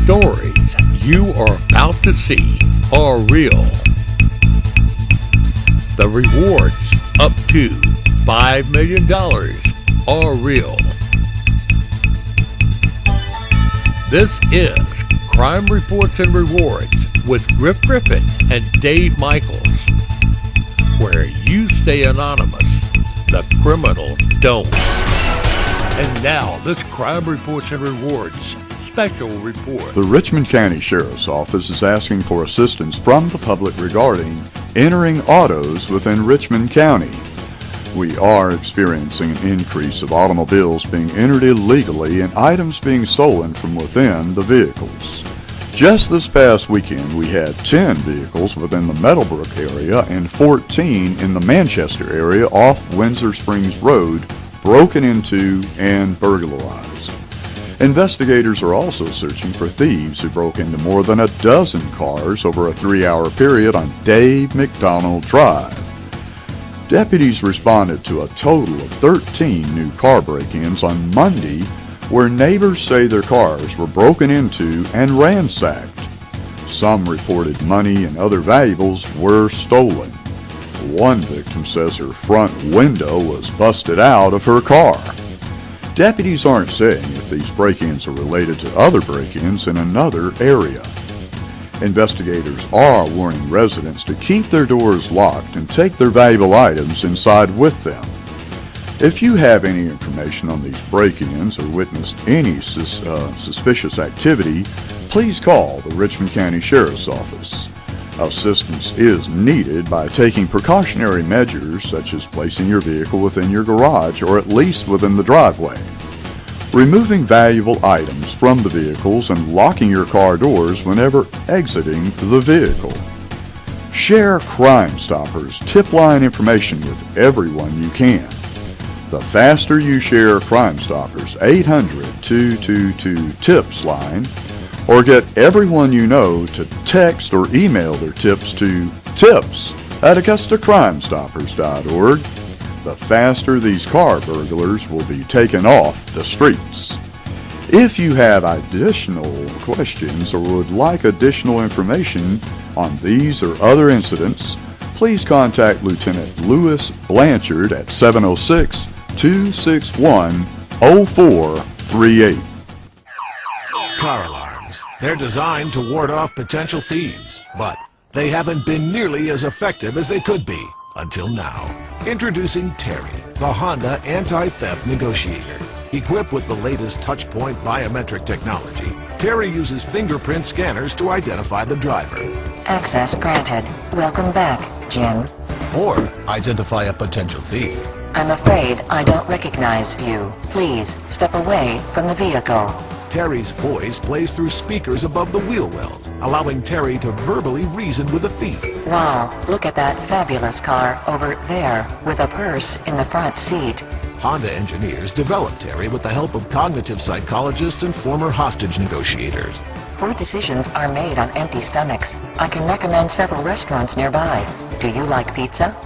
stories you are about to see are real. The rewards up to $5 million are real. This is Crime Reports and Rewards with Griff Griffin and Dave Michaels, where you stay anonymous, the criminals don't. And now, this Crime Reports and Rewards special report. The Richmond County Sheriff's Office is asking for assistance from the public regarding entering autos within Richmond County. We are experiencing an increase of automobiles being entered illegally and items being stolen from within the vehicles. Just this past weekend, we had 10 vehicles within the Meadowbrook area and 14 in the Manchester area off Windsor Springs Road broken into and burglarized. Investigators are also searching for thieves who broke into more than a dozen cars over a 3-hour period on Dave McDonald Drive. Deputies responded to a total of 13 new car break-ins on Monday where neighbors say their cars were broken into and ransacked. Some reported money and other valuables were stolen. One victim says her front window was busted out of her car. Deputies aren't saying if these break-ins are related to other break-ins in another area. Investigators are warning residents to keep their doors locked and take their valuable items inside with them. If you have any information on these break-ins or witnessed any suspicious activity, please call the Richmond County Sheriff's Office. Assistance is needed by taking precautionary measures such as placing your vehicle within your garage or at least within the driveway, removing valuable items from the vehicles and locking your car doors whenever exiting the vehicle. Share Crime Stoppers tip line information with everyone you can. The faster you share Crime Stoppers 800-222-TIPS line, or get everyone you know to text or email their tips to tips@AugustaCrimeStoppers.org, the faster these car burglars will be taken off the streets. If you have additional questions or would like additional information on these or other incidents, please contact Lieutenant Lewis Blanchard at 706-261-0438. Car alarms. They're designed to ward off potential thieves, but they haven't been nearly as effective as they could be until now. Introducing Terry, the Honda anti-theft negotiator. Equipped with the latest touchpoint biometric technology, Terry uses fingerprint scanners to identify the driver. Access granted. Welcome back, Jim. Or identify a potential thief. I'm afraid I don't recognize you. Please step away from the vehicle. Terry's voice plays through speakers above the wheel wells, allowing Terry to verbally reason with a thief. Wow, look at that fabulous car over there with a purse in the front seat. Honda engineers developed Terry with the help of cognitive psychologists and former hostage negotiators. Poor decisions are made on empty stomachs. I can recommend several restaurants nearby. Do you like pizza?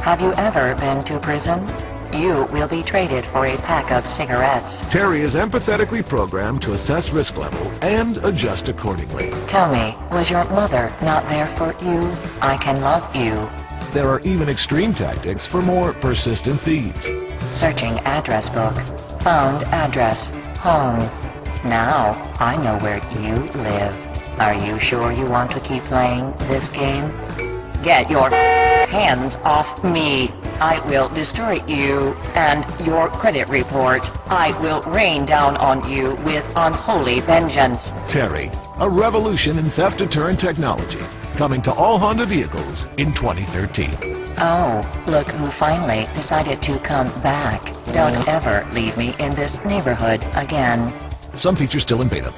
Have you ever been to prison? You will be traded for a pack of cigarettes. Terry is empathetically programmed to assess risk level and adjust accordingly. Tell me, was your mother not there for you? I can love you. There are even extreme tactics for more persistent thieves. Searching address book. Found address. Home. Now I know where you live. Are you sure you want to keep playing this game? Get your hands off me. I will destroy you and your credit report. I will rain down on you with unholy vengeance. Terry, a revolution in theft deterrent technology, coming to all Honda vehicles in 2013. Oh, look who finally decided to come back. Don't ever leave me in this neighborhood again. Some features still in beta.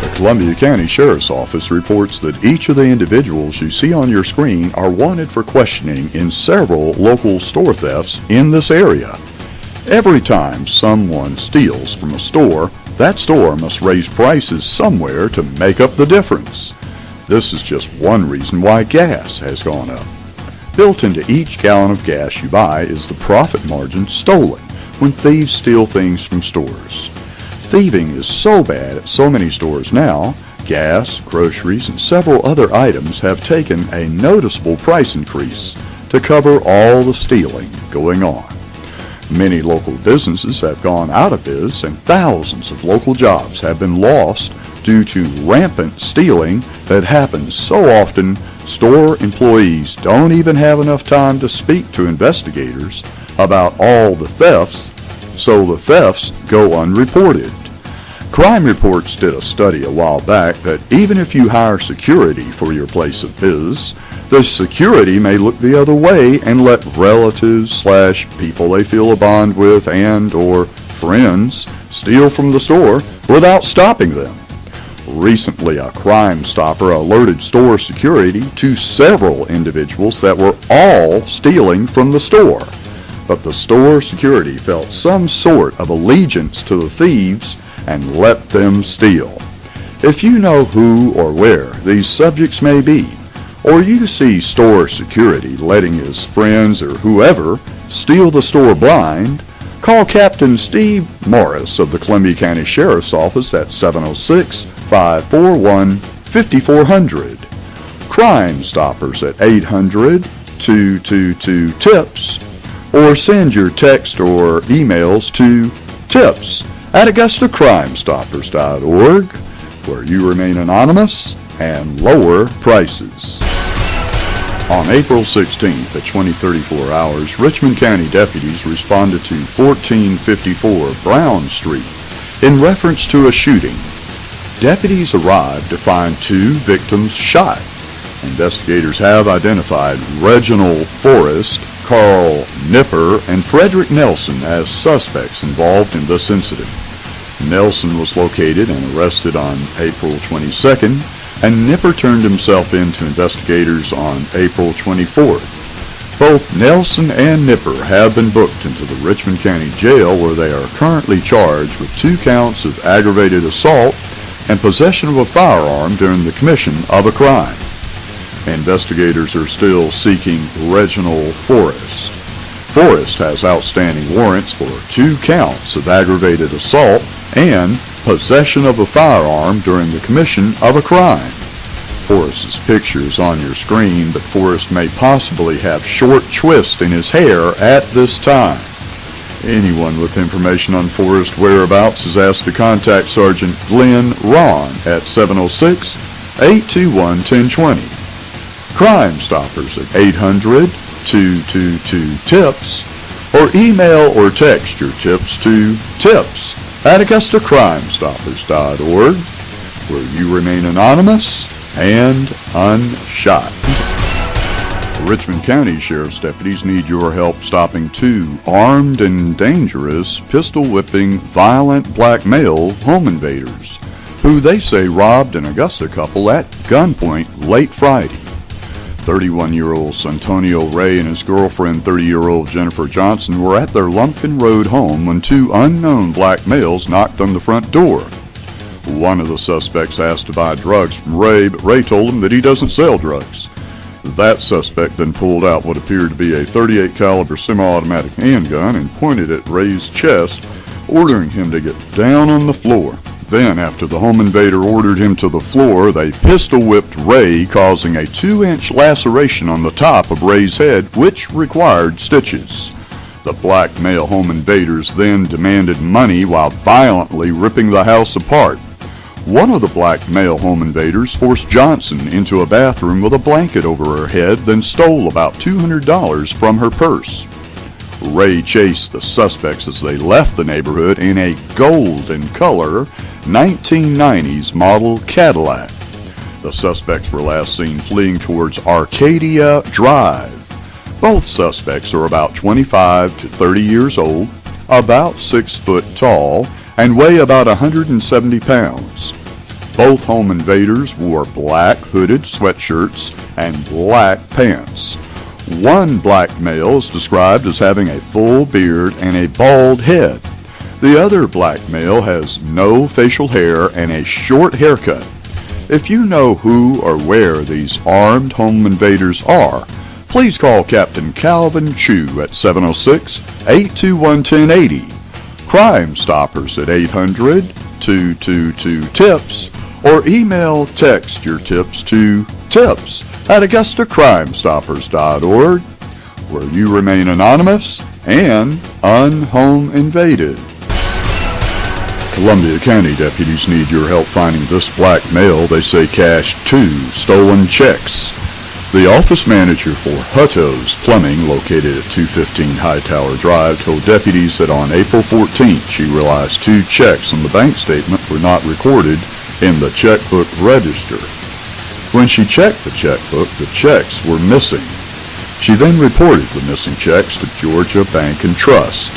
The Columbia County Sheriff's Office reports that each of the individuals you see on your screen are wanted for questioning in several local store thefts in this area. Every time someone steals from a store, that store must raise prices somewhere to make up the difference. This is just one reason why gas has gone up. Built into each gallon of gas you buy is the profit margin stolen when thieves steal things from stores. Thieving is so bad at so many stores now, gas, groceries, and several other items have taken a noticeable price increase to cover all the stealing going on. Many local businesses have gone out of biz, and thousands of local jobs have been lost due to rampant stealing that happens so often store employees don't even have enough time to speak to investigators about all the thefts, so the thefts go unreported. Crime Reports did a study a while back that even if you hire security for your place of biz, the security may look the other way and let relatives/people they feel a bond with and or friends steal from the store without stopping them. Recently, a Crime Stopper alerted store security to several individuals that were all stealing from the store, but the store security felt some sort of allegiance to the thieves and let them steal. If you know who or where these subjects may be, or you see store security letting his friends or whoever steal the store blind, call Captain Steve Morris of the Columbia County Sheriff's Office at 706-541-5400. Crime Stoppers at 800-222-TIPS, or send your text or emails to tips@AugustaCrimeStoppers.org, where you remain anonymous and lower prices. On April 16th at 20:34 hours, Richmond County deputies responded to 1454 Brown Street in reference to a shooting. Deputies arrived to find two victims shot. Investigators have identified Reginald Forrest, Carl Nipper, and Frederick Nelson as suspects involved in this incident. Nelson was located and arrested on April 22nd, and Nipper turned himself in to investigators on April 24th. Both Nelson and Nipper have been booked into the Richmond County Jail, where they are currently charged with 2 counts of aggravated assault and possession of a firearm during the commission of a crime. Investigators are still seeking Reginald Forrest. Forrest has outstanding warrants for 2 counts of aggravated assault and possession of a firearm during the commission of a crime. Forrest's picture is on your screen, but Forrest may possibly have short twists in his hair at this time. Anyone with information on Forrest's whereabouts is asked to contact Sergeant Glenn Ron at 706-821-1020. Crime Stoppers at 800-222-TIPS, or email or text your tips to tips@AugustaCrimeStoppers.org, where you remain anonymous and unshot. Richmond County Sheriff's deputies need your help stopping 2 armed and dangerous, pistol-whipping, violent black male home invaders, who they say robbed an Augusta couple at gunpoint late Friday. 31-year-old Santonio Ray and his girlfriend, 30-year-old Jennifer Johnson, were at their Lumpkin Road home when 2 unknown black males knocked on the front door. One of the suspects asked to buy drugs from Ray, but Ray told him that he doesn't sell drugs. That suspect then pulled out what appeared to be a .38 caliber semi-automatic handgun and pointed at Ray's chest, ordering him to get down on the floor. Then, after the home invader ordered him to the floor, they pistol-whipped Ray, causing a 2-inch laceration on the top of Ray's head, which required stitches. The black male home invaders then demanded money while violently ripping the house apart. One of the black male home invaders forced Johnson into a bathroom with a blanket over her head, then stole about $200 from her purse. Ray chased the suspects as they left the neighborhood in a golden color 1990s model Cadillac. The suspects were last seen fleeing towards Arcadia Drive. Both suspects are about 25 to 30 years old, about 6 foot tall, and weigh about 170 pounds. Both home invaders wore black hooded sweatshirts and black pants. One black male is described as having a full beard and a bald head. The other black male has no facial hair and a short haircut. If you know who or where these armed home invaders are, please call Captain Calvin Chu at 706-821-1080. Crime Stoppers at 800-222-TIPS or email text your tips to tips at AugustaCrimeStoppers.org, where you remain anonymous and unhome invaded. Columbia County deputies need your help finding this black male they say cashed 2 stolen checks. The office manager for Hutto's Plumbing, located at 215 Hightower Drive, told deputies that on April 14th she realized 2 checks on the bank statement were not recorded in the checkbook register. When she checked the checkbook, the checks were missing. She then reported the missing checks to Georgia Bank and Trust.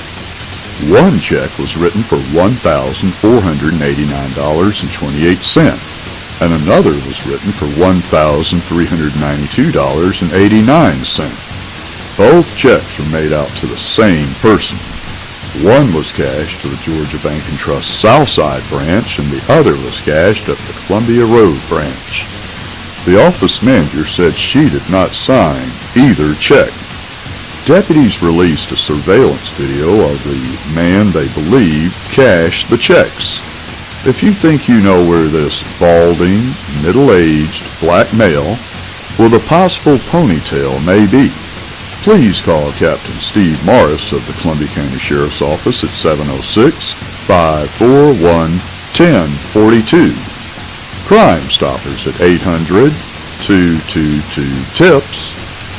One check was written for $1,489.28, and another was written for $1,392.89. Both checks were made out to the same person. One was cashed to the Georgia Bank and Trust Southside branch, and the other was cashed at the Columbia Road branch. The office manager said she did not sign either check. Deputies released a surveillance video of the man they believe cashed the checks. If you think you know where this balding, middle-aged black male with a possible ponytail may be, please call Captain Steve Morris of the Columbia County Sheriff's Office at 706-541-1042. Crime Stoppers at 800-222-TIPS,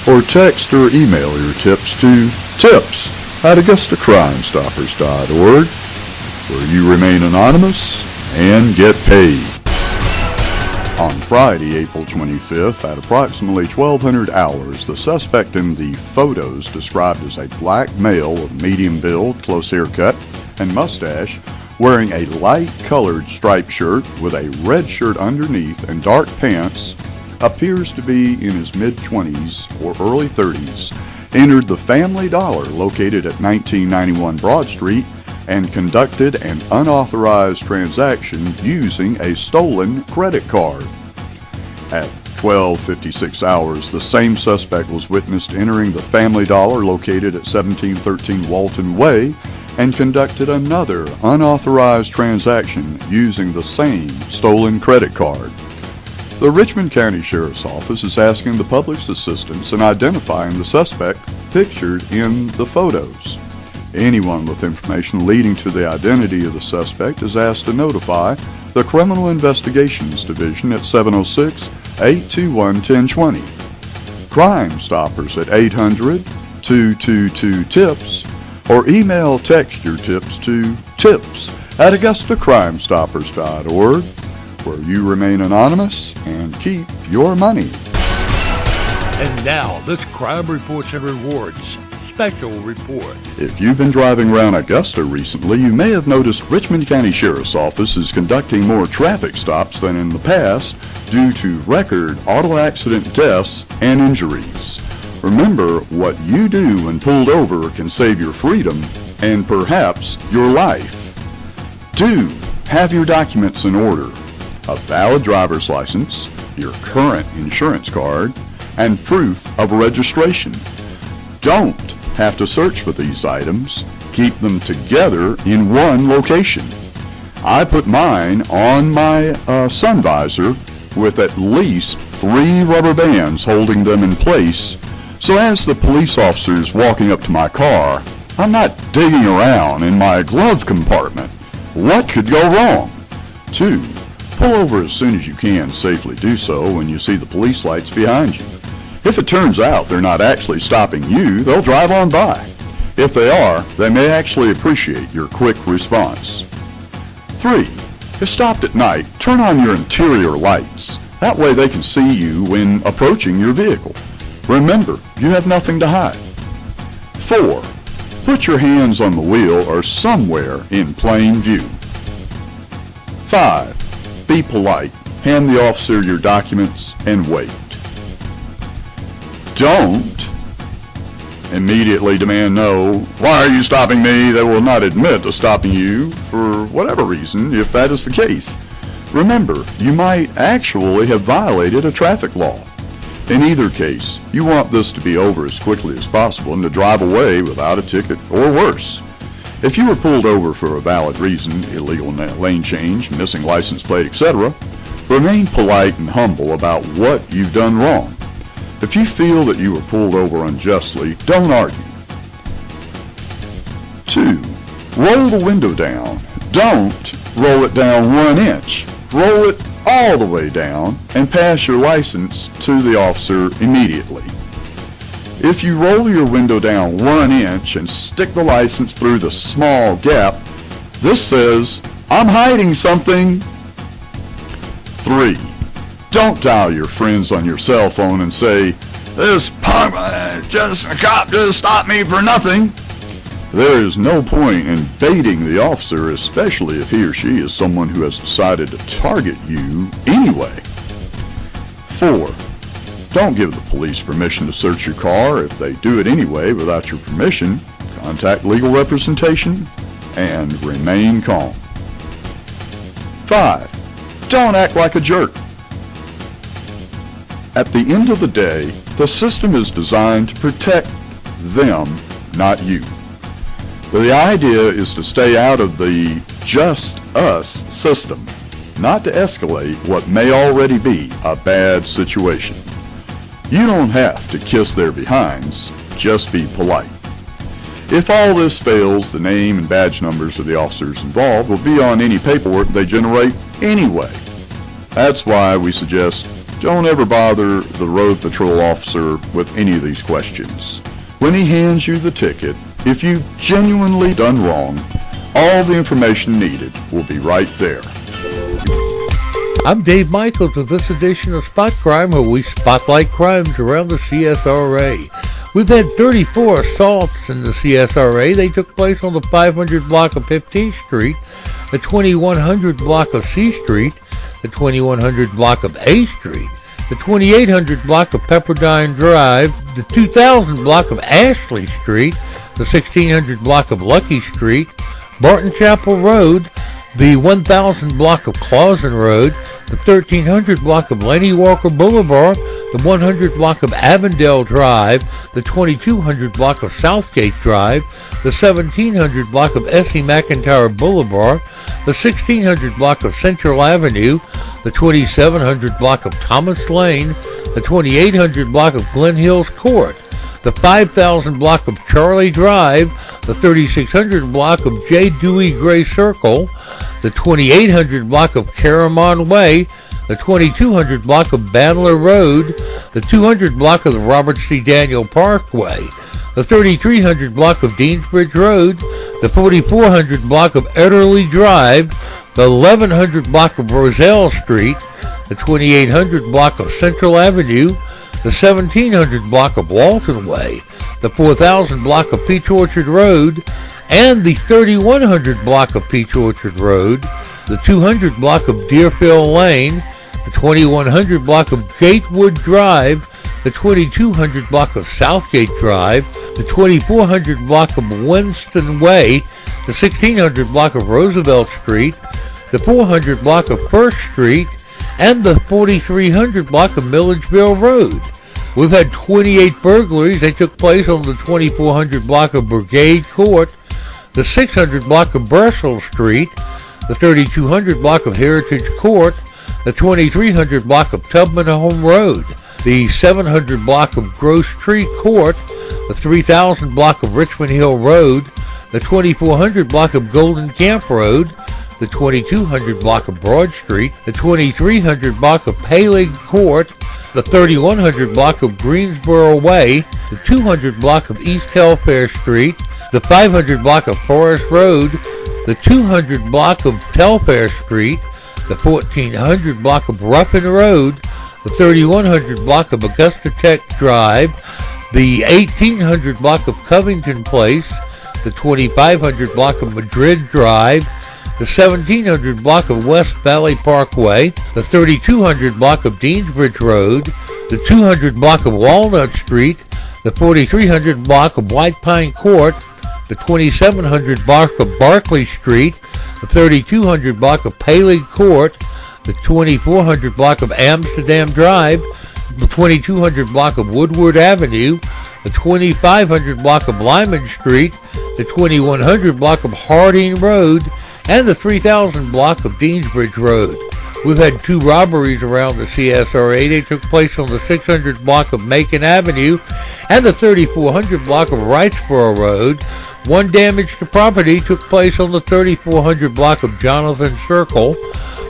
or text or email your tips to tips at AugustaCrimeStoppers.org, where you remain anonymous and get paid. On Friday, April 25th, at approximately 1200 hours, the suspect in the photos, described as a black male with medium build, close haircut, and mustache, wearing a light-colored striped shirt with a red shirt underneath and dark pants, appears to be in his mid-20s or early 30s, entered the Family Dollar located at 1991 Broad Street and conducted an unauthorized transaction using a stolen credit card. At 12:56 hours, the same suspect was witnessed entering the Family Dollar located at 1713 Walton Way and conducted another unauthorized transaction using the same stolen credit card. The Richmond County Sheriff's Office is asking the public's assistance in identifying the suspect pictured in the photos. Anyone with information leading to the identity of the suspect is asked to notify the Criminal Investigations Division at 706-821-1020. Crime Stoppers at 800-222-TIPS, or email text your tips to tips at AugustaCrimeStoppers.org, where you remain anonymous and keep your money. And now, this Crime Reports and Rewards special report. If you've been driving around Augusta recently, you may have noticed Richmond County Sheriff's Office is conducting more traffic stops than in the past due to record auto accident deaths and injuries. Remember, what you do when pulled over can save your freedom and perhaps your life. Do have your documents in order: a valid driver's license, your current insurance card, and proof of registration. Don't have to search for these items. Keep them together in one location. I put mine on my sun visor with at least 3 rubber bands holding them in place, so as the police officer is walking up to my car, I'm not digging around in my glove compartment. What could go wrong? 2. Pull over as soon as you can safely do so when you see the police lights behind you. If it turns out they're not actually stopping you, they'll drive on by. If they are, they may actually appreciate your quick response. 3. If stopped at night, turn on your interior lights. That way they can see you when approaching your vehicle. Remember, you have nothing to hide. 4. Put your hands on the wheel or somewhere in plain view. 5. Be polite. Hand the officer your documents and wait. Don't immediately demand no. Why are you stopping me? They will not admit to stopping you for whatever reason if that is the case. Remember, you might actually have violated a traffic law. In either case, you want this to be over as quickly as possible and to drive away without a ticket or worse. If you were pulled over for a valid reason, illegal lane change, missing license plate, etc., remain polite and humble about what you've done wrong. If you feel that you were pulled over unjustly, don't argue. 2. Roll the window down. Don't roll it down 1 inch. Roll it all the way down and pass your license to the officer immediately. If you roll your window down 1 inch and stick the license through the small gap, this says, "I'm hiding something." 3. Don't dial your friends on your cell phone and say, "This punk, a cop just stopped me for nothing." There is no point in baiting the officer, especially if he or she is someone who has decided to target you anyway. 4. Don't give the police permission to search your car. If they do it anyway without your permission, contact legal representation and remain calm. 5. Don't act like a jerk. At the end of the day, the system is designed to protect them, not you. The idea is to stay out of the just us system, not to escalate what may already be a bad situation. You don't have to kiss their behinds, just be polite. If all this fails, the name and badge numbers of the officers involved will be on any paperwork they generate anyway. That's why we suggest don't ever bother the road patrol officer with any of these questions. When he hands you the ticket, if you've genuinely done wrong, all the information needed will be right there. I'm Dave Michaels with this edition of Spot Crime, where we spotlight crimes around the CSRA. We've had 34 assaults in the CSRA. They took place on the 500 block of 15th Street, the 2100 block of C Street, the 2100 block of A Street, the 2800 block of Pepperdine Drive, the 2000 block of Ashley Street, the 1600 block of Lucky Street, Barton Chapel Road, the 1000 block of Clausen Road, the 1300 block of Lenny Walker Boulevard, the 100 block of Avondale Drive, the 2200 block of Southgate Drive, the 1700 block of S.E. McIntyre Boulevard, the 1600 block of Central Avenue, the 2700 block of Thomas Lane, the 2800 block of Glen Hills Court, the 5000 block of Charlie Drive, the 3600 block of J. Dewey Gray Circle, the 2800 block of Caramon Way, the 2200 block of Bandler Road, the 200 block of the Robert C. Daniel Parkway, the 3300 block of Deansbridge Road, the 4400 block of Ederly Drive, the 1100 block of Roselle Street, the 2800 block of Central Avenue, the 1700 block of Walton Way, the 4000 block of Peach Orchard Road, and the 3100 block of Peach Orchard Road, the 200 block of Deerfield Lane, the 2100 block of Gatewood Drive, the 2200 block of Southgate Drive, the 2400 block of Winston Way, the 1600 block of Roosevelt Street, the 400 block of First Street, and the 4300 block of Milledgeville Road. We've had 28 burglaries. They took place on the 2400 block of Brigade Court, the 600 block of Brussels Street, the 3200 block of Heritage Court, the 2300 block of Tubman Home Road, the 700 block of Grosse Tree Court, the 3000 block of Richmond Hill Road, the 2400 block of Golden Camp Road, the 2200 block of Broad Street, the 2300 block of Paling Court, the 3100 block of Greensboro Way, the 200 block of East Telfair Street, the 500 block of Forest Road, the 200 block of Telfair Street, the 1400 block of Ruffin Road, the 3100 block of Augusta Tech Drive, the 1800 block of Covington Place, the 2500 block of Madrid Drive, the 1700 block of West Valley Parkway, the 3200 block of Deansbridge Road, the 200 block of Walnut Street, the 4300 block of White Pine Court, the 2700 block of Barclay Street, the 3200 block of Paley Court, the 2400 block of Amsterdam Drive, the 2200 block of Woodward Avenue, the 2500 block of Lyman Street, the 2100 block of Harding Road, and the 3000 block of Deansbridge Road. We've had 2 robberies around the CSRA. They took place on the 600 block of Macon Avenue and the 3400 block of Wrightsboro Road. 1 damage to property took place on the 3400 block of Jonathan Circle,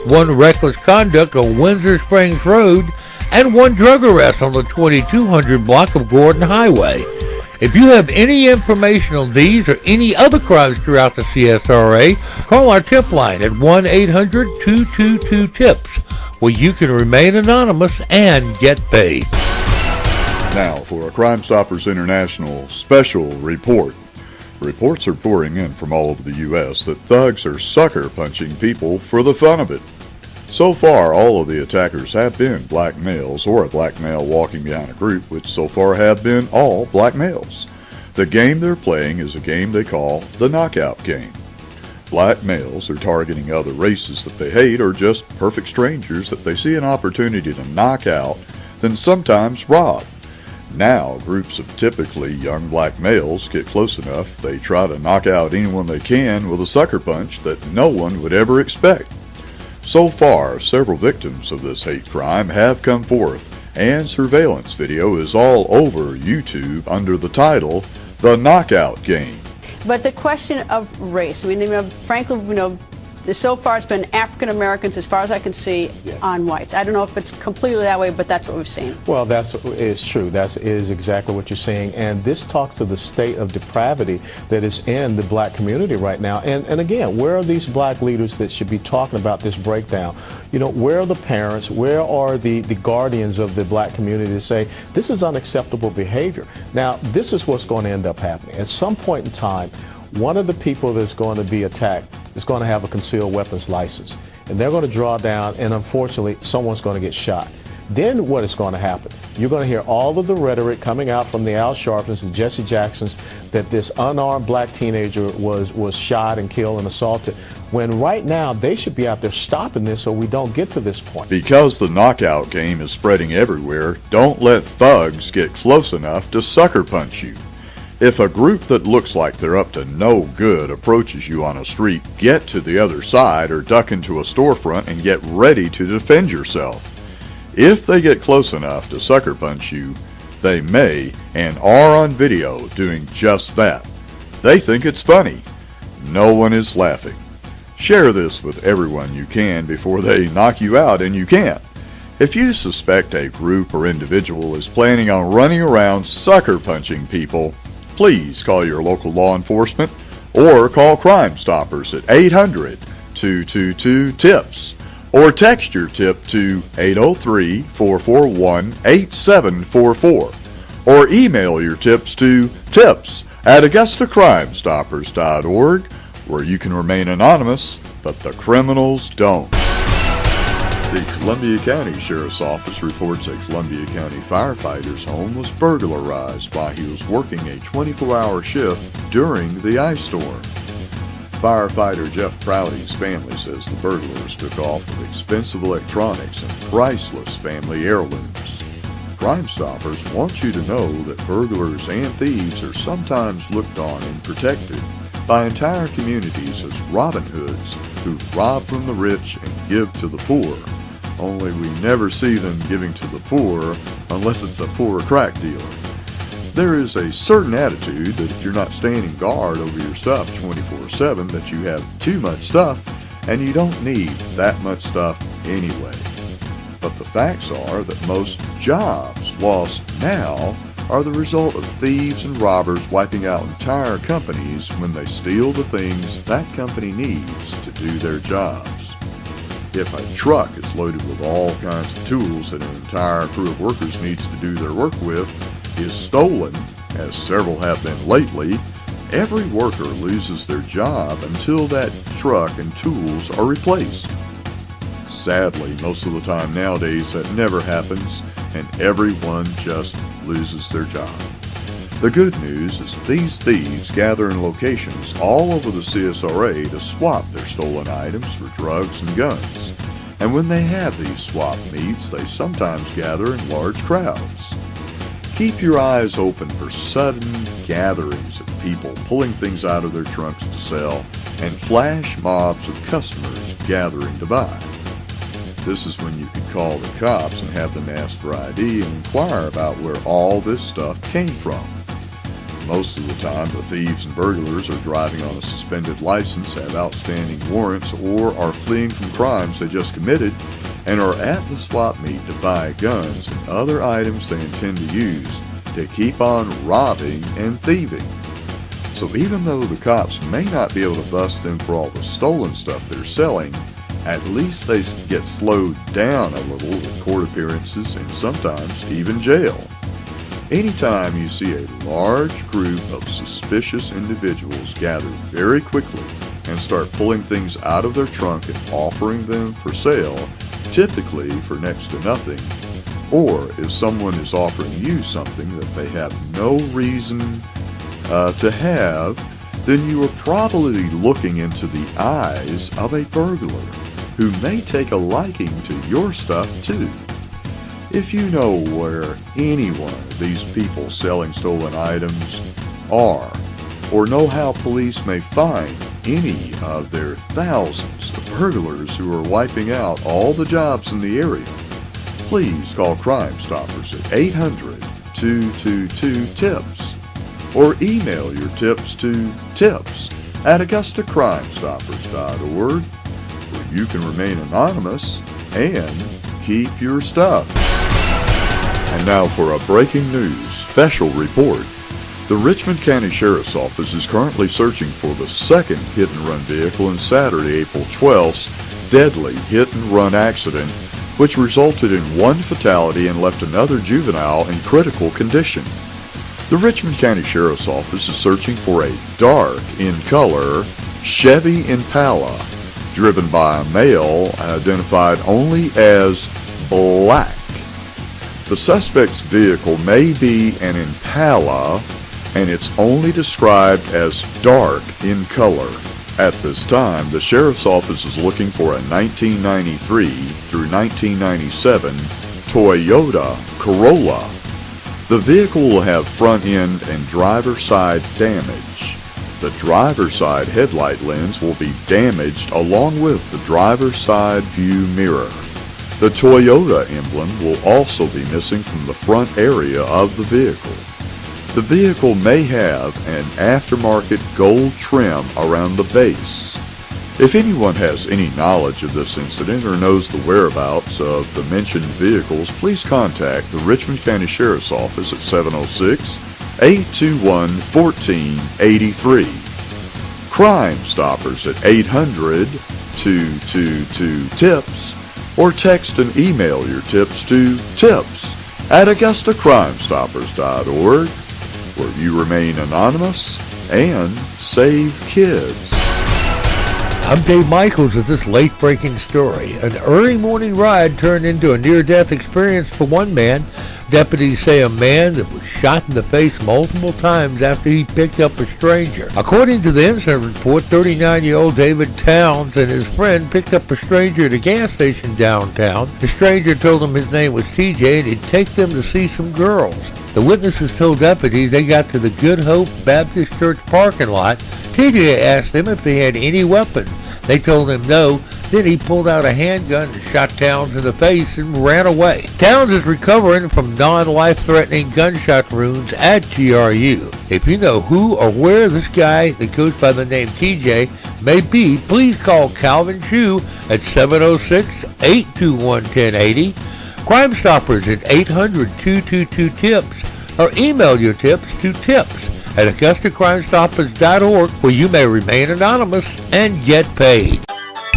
1 reckless conduct on Windsor Springs Road, and 1 drug arrest on the 2200 block of Gordon Highway. If you have any information on these or any other crimes throughout the CSRA, call our tip line at 1-800-222-TIPS, where you can remain anonymous and get paid. Now for a Crime Stoppers International special report. Reports are pouring in from all over the U.S. that thugs are sucker punching people for the fun of it. So far, all of the attackers have been black males or a black male walking behind a group, which so far have been all black males. The game they're playing is a game they call the knockout game. Black males are targeting other races that they hate or just perfect strangers that they see an opportunity to knock out, then sometimes rob. Now, groups of typically young black males get close enough, they try to knock out anyone they can with a sucker punch that no one would ever expect. So far, several victims of this hate crime have come forth, and surveillance video is all over YouTube under the title, The Knockout Game. But the question of race, I mean, frankly, so far it's been African Americans, as far as I can see, yes, on whites. I don't know if it's completely that way, but that's what we've seen. Well, that is true. That is exactly what you're saying. And this talks to the state of depravity that is in the black community right now. And again, where are these black leaders that should be talking about this breakdown? Where are the parents? Where are the guardians of the black community to say this is unacceptable behavior? Now, this is what's going to end up happening. At some point in time, one of the people that's going to be attacked is going to have a concealed weapons license. And they're going to draw down, and unfortunately, someone's going to get shot. Then what is going to happen? You're going to hear all of the rhetoric coming out from the Al Sharptons and Jesse Jacksons that this unarmed black teenager was shot and killed and assaulted, when right now they should be out there stopping this so we don't get to this point. Because the knockout game is spreading everywhere, don't let thugs get close enough to sucker punch you. If a group that looks like they're up to no good approaches you on a street, get to the other side or duck into a storefront and get ready to defend yourself. If they get close enough to sucker punch you, they may and are on video doing just that. They think it's funny. No one is laughing. Share this with everyone you can before they knock you out and you can't. If you suspect a group or individual is planning on running around sucker punching people, please call your local law enforcement or call Crime Stoppers at 800-222-TIPS or text your tip to 803-441-8744 or email your tips to tips@AugustaCrimeStoppers.org, where you can remain anonymous, but the criminals don't. The Columbia County Sheriff's Office reports a Columbia County firefighter's home was burglarized while he was working a 24-hour shift during the ice storm. Firefighter Jeff Prouty's family says the burglars took off with expensive electronics and priceless family heirlooms. Crime Stoppers want you to know that burglars and thieves are sometimes looked on and protected by entire communities as Robin Hoods who rob from the rich and give to the poor. Only we never see them giving to the poor unless it's a poor crack dealer. There is a certain attitude that if you're not standing guard over your stuff 24/7, that you have too much stuff and you don't need that much stuff anyway. But the facts are that most jobs lost now are the result of thieves and robbers wiping out entire companies when they steal the things that company needs to do their jobs. If a truck is loaded with all kinds of tools that an entire crew of workers needs to do their work with is stolen, as several have been lately, every worker loses their job until that truck and tools are replaced. Sadly, most of the time nowadays that never happens, and everyone just loses their job. The good news is these thieves gather in locations all over the CSRA to swap their stolen items for drugs and guns. And when they have these swap meets, they sometimes gather in large crowds. Keep your eyes open for sudden gatherings of people pulling things out of their trunks to sell and flash mobs of customers gathering to buy. This is when you could call the cops and have them ask for ID and inquire about where all this stuff came from. Most of the time, the thieves and burglars are driving on a suspended license, have outstanding warrants, or are fleeing from crimes they just committed and are at the swap meet to buy guns and other items they intend to use to keep on robbing and thieving. So even though the cops may not be able to bust them for all the stolen stuff they're selling, at least they get slowed down a little with court appearances and sometimes even jail. Anytime you see a large group of suspicious individuals gather very quickly and start pulling things out of their trunk and offering them for sale, typically for next to nothing, or if someone is offering you something that they have no reason to have, then you are probably looking into the eyes of a burglar who may take a liking to your stuff too. If you know where any one of these people selling stolen items are, or know how police may find any of their thousands of burglars who are wiping out all the jobs in the area, please call Crime Stoppers at 800-222-TIPS or email your tips to tips@AugustaCrimeStoppers.org, where you can remain anonymous and keep your stuff. And now for a breaking news special report. The Richmond County Sheriff's Office is currently searching for the second hit-and-run vehicle in Saturday, April 12th's deadly hit-and-run accident, which resulted in one fatality and left another juvenile in critical condition. The Richmond County Sheriff's Office is searching for a dark in color Chevy Impala, driven by a male identified only as Black. The suspect's vehicle may be an Impala, and it's only described as dark in color. At this time, the Sheriff's Office is looking for a 1993 through 1997 Toyota Corolla. The vehicle will have front end and driver side damage. The driver side headlight lens will be damaged along with the driver side view mirror. The Toyota emblem will also be missing from the front area of the vehicle. The vehicle may have an aftermarket gold trim around the base. If anyone has any knowledge of this incident or knows the whereabouts of the mentioned vehicles, please contact the Richmond County Sheriff's Office at 706-821-1483. Crime Stoppers at 800-222-TIPS, or text and email your tips to tips@AugustaCrimeStoppers.org, where you remain anonymous and save kids. I'm Dave Michaels with this late-breaking story. An early morning ride turned into a near-death experience for one man. Deputies say a man that was shot in the face multiple times after he picked up a stranger. According to the incident report, 39-year-old David Towns and his friend picked up a stranger at a gas station downtown. The stranger told them his name was TJ and he'd take them to see some girls. The witnesses told deputies they got to the Good Hope Baptist Church parking lot. TJ asked them if they had any weapons. They told him no. Then he pulled out a handgun and shot Towns in the face and ran away. Towns is recovering from non-life-threatening gunshot wounds at GRU. If you know who or where this guy that goes by the name TJ may be, please call Calvin Chu at 706-821-1080. Crime Stoppers at 800-222-TIPS, or email your tips to tips@AugustaCrimeStoppers.org, where you may remain anonymous and get paid.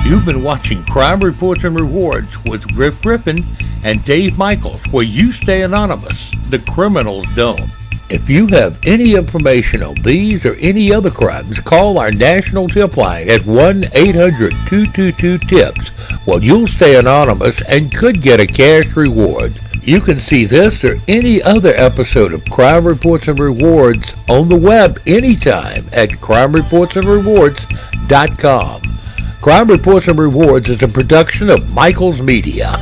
You've been watching Crime Reports and Rewards with Griff Griffin and Dave Michaels, where you stay anonymous. The criminals don't. If you have any information on these or any other crimes, call our national tip line at 1-800-222-TIPS. Well, you'll stay anonymous and could get a cash reward. You can see this or any other episode of Crime Reports and Rewards on the web anytime at crimereportsandrewards.com. Crime Reports and Rewards is a production of Michaels Media.